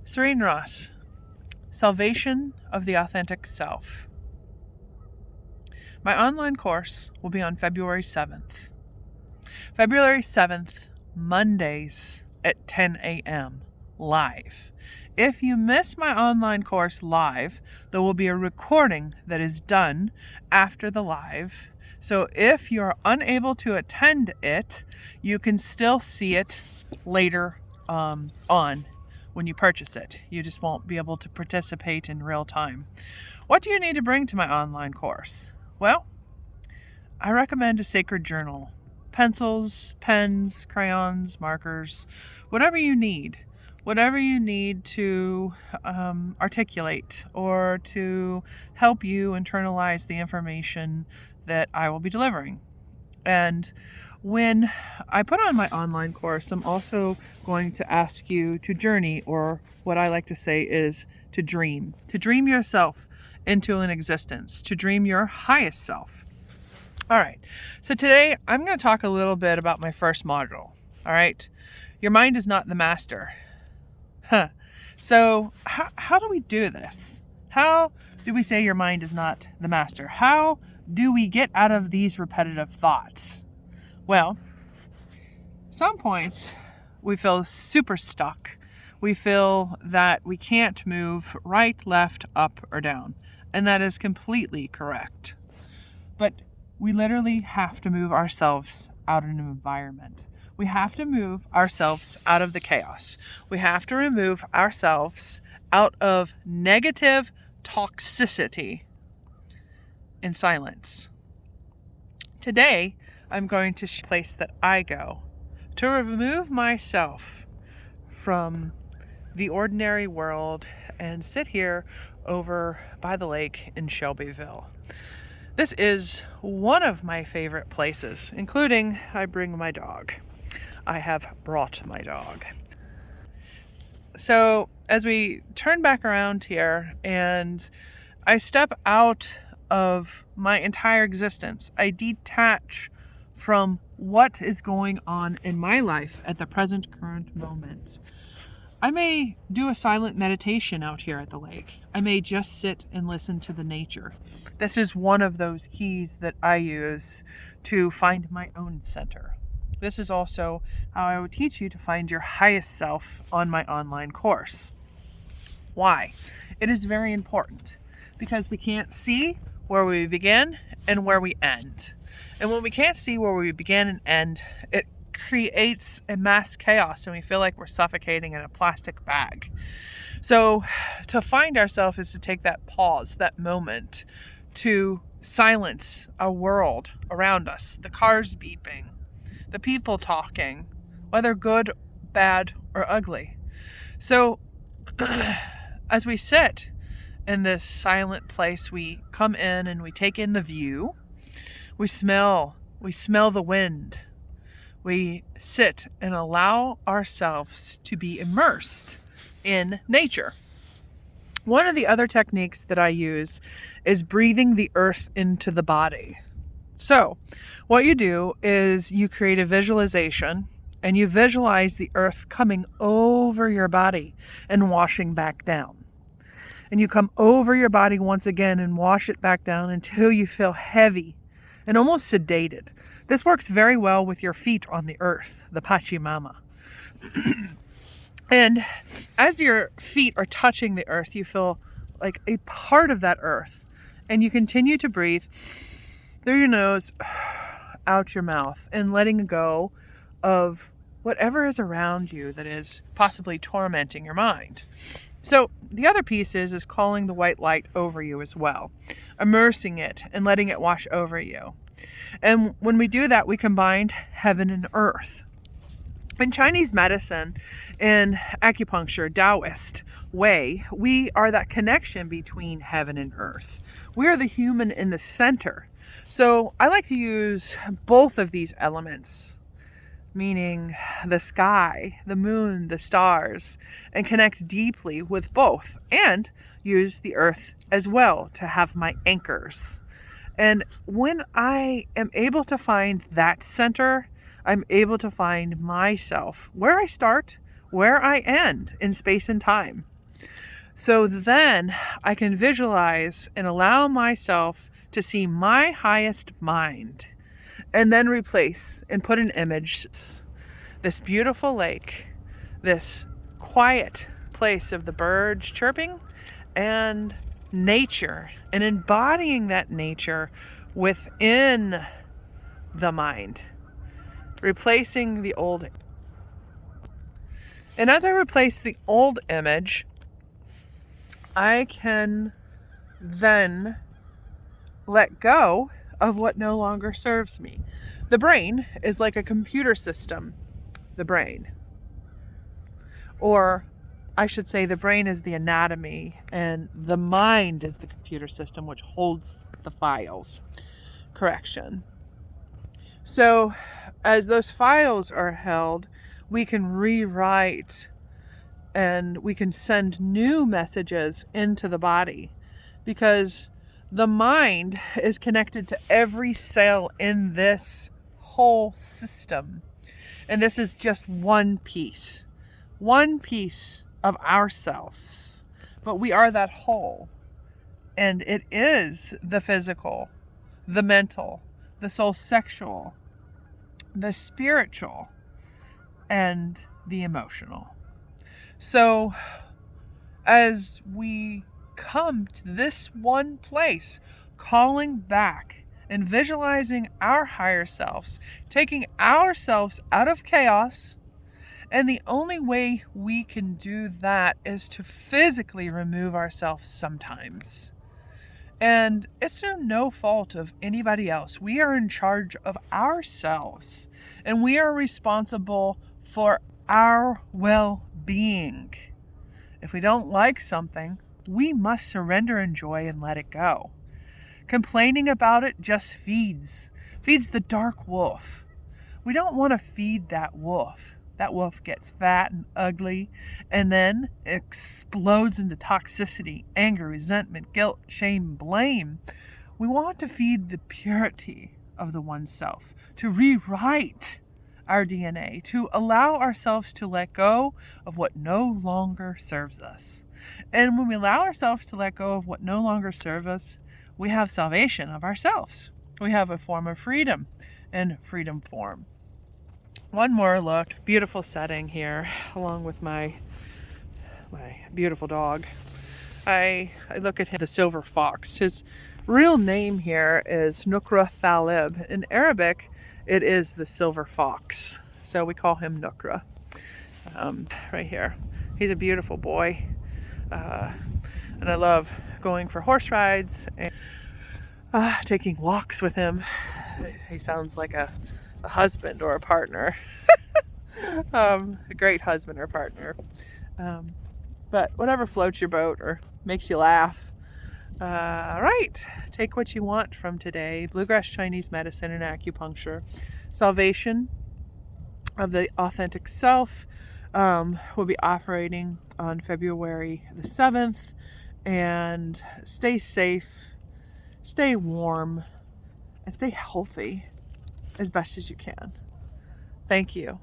Serene Ross, Salvation of the Authentic Self. My online course will be on February 7th. February 7th, Mondays at 10 a.m. live. If you miss my online course live, there will be a recording that is done after the live. So if you're unable to attend it, you can still see it later on when you purchase it. You just won't be able to participate in real time. What do you need to bring to my online course? Well, I recommend a sacred journal. Pencils, pens, crayons, markers, whatever you need. Whatever you need to articulate or to help you internalize the information that I will be delivering. And when I put on my online course, I'm also going to ask you to journey, or what I like to say is to dream yourself into an existence, to dream your highest self. All right, so today I'm going to talk a little bit about my first module. All right, your mind is not the master. So how do we do this? How do we say your mind is not the master? How do we get out of these repetitive thoughts? Well, some points we feel super stuck. We feel that we can't move right, left, up, or down. And that is completely correct. But we literally have to move ourselves out of an environment. We have to move ourselves out of the chaos. We have to remove ourselves out of negative toxicity in silence. Today, I'm going to share a place that I go to remove myself from the ordinary world and sit here over by the lake in Shelbyville. This is one of my favorite places, including I bring my dog. I have brought my dog. So as we turn back around here and I step out of my entire existence, I detach from what is going on in my life at the present current moment. I may do a silent meditation out here at the lake. I may just sit and listen to the nature. This is one of those keys that I use to find my own center. This is also how I would teach you to find your highest self on my online course. Why? It is very important because we can't see where we begin and where we end. And when we can't see where we begin and end, it creates a mass chaos and we feel like we're suffocating in a plastic bag. So to find ourselves is to take that pause, that moment, to silence our world around us, the cars beeping, the people talking, whether good, bad, or ugly. So as we sit in this silent place, we come in and we take in the view. We smell the wind. We sit and allow ourselves to be immersed in nature. One of the other techniques that I use is breathing the earth into the body. So what you do is you create a visualization and you visualize the earth coming over your body and washing back down. And you come over your body once again and wash it back down until you feel heavy and almost sedated. This works very well with your feet on the earth, the Pachamama. And as your feet are touching the earth, you feel like a part of that earth. And you continue to breathe through your nose, out your mouth, and letting go of whatever is around you that is possibly tormenting your mind. So the other piece is calling the white light over you as well, immersing it and letting it wash over you. And when we do that, we combine heaven and earth. In Chinese medicine, in acupuncture, Taoist way, we are that connection between heaven and earth. We are the human in the center. So I like to use both of these elements, meaning the sky, the moon, the stars, and connect deeply with both, and use the earth as well to have my anchors. And when I am able to find that center, I'm able to find myself, where I start, where I end in space and time. So then I can visualize and allow myself to see my highest mind, and then replace and put an image, this beautiful lake, this quiet place of the birds chirping and nature, and embodying that nature within the mind, replacing the old. And as I replace the old image, I can then let go of what no longer serves me. The brain is like a computer system, the brain. Or I should say the brain is the anatomy and the mind is the computer system which holds the files. Correction. So as those files are held, we can rewrite and we can send new messages into the body, because the mind is connected to every cell in this whole system. And this is just one piece of ourselves. But we are that whole. And it is the physical, the mental, the soul sexual, the spiritual, and the emotional. So as we come to this one place, calling back and visualizing our higher selves, taking ourselves out of chaos, and the only way we can do that is to physically remove ourselves sometimes. And it's no fault of anybody else. We are in charge of ourselves, and we are responsible for our well-being. If we don't like something, we must surrender and joy and let it go. Complaining about it just feeds the dark wolf. We don't want to feed that wolf. That wolf gets fat and ugly and then explodes into toxicity, anger, resentment, guilt, shame, blame. We want to feed the purity of the oneself, to rewrite our DNA, to allow ourselves to let go of what no longer serves us. And when we allow ourselves to let go of what no longer serves us, we have salvation of ourselves. We have a form of freedom and freedom form. One more look, beautiful setting here, along with my beautiful dog. I look at him, the silver fox. His real name here is Nukra Thalib. In Arabic, it is the silver fox. So we call him Nukra. Right here. He's a beautiful boy. And I love going for horse rides and taking walks with him. He sounds like a husband or a partner. A great husband or partner. But whatever floats your boat or makes you laugh. Right. Take what you want from today. Bluegrass Chinese medicine and acupuncture. Salvation of the authentic self will be operating on February the 7th. And stay safe, stay warm, and stay healthy as best as you can. Thank you.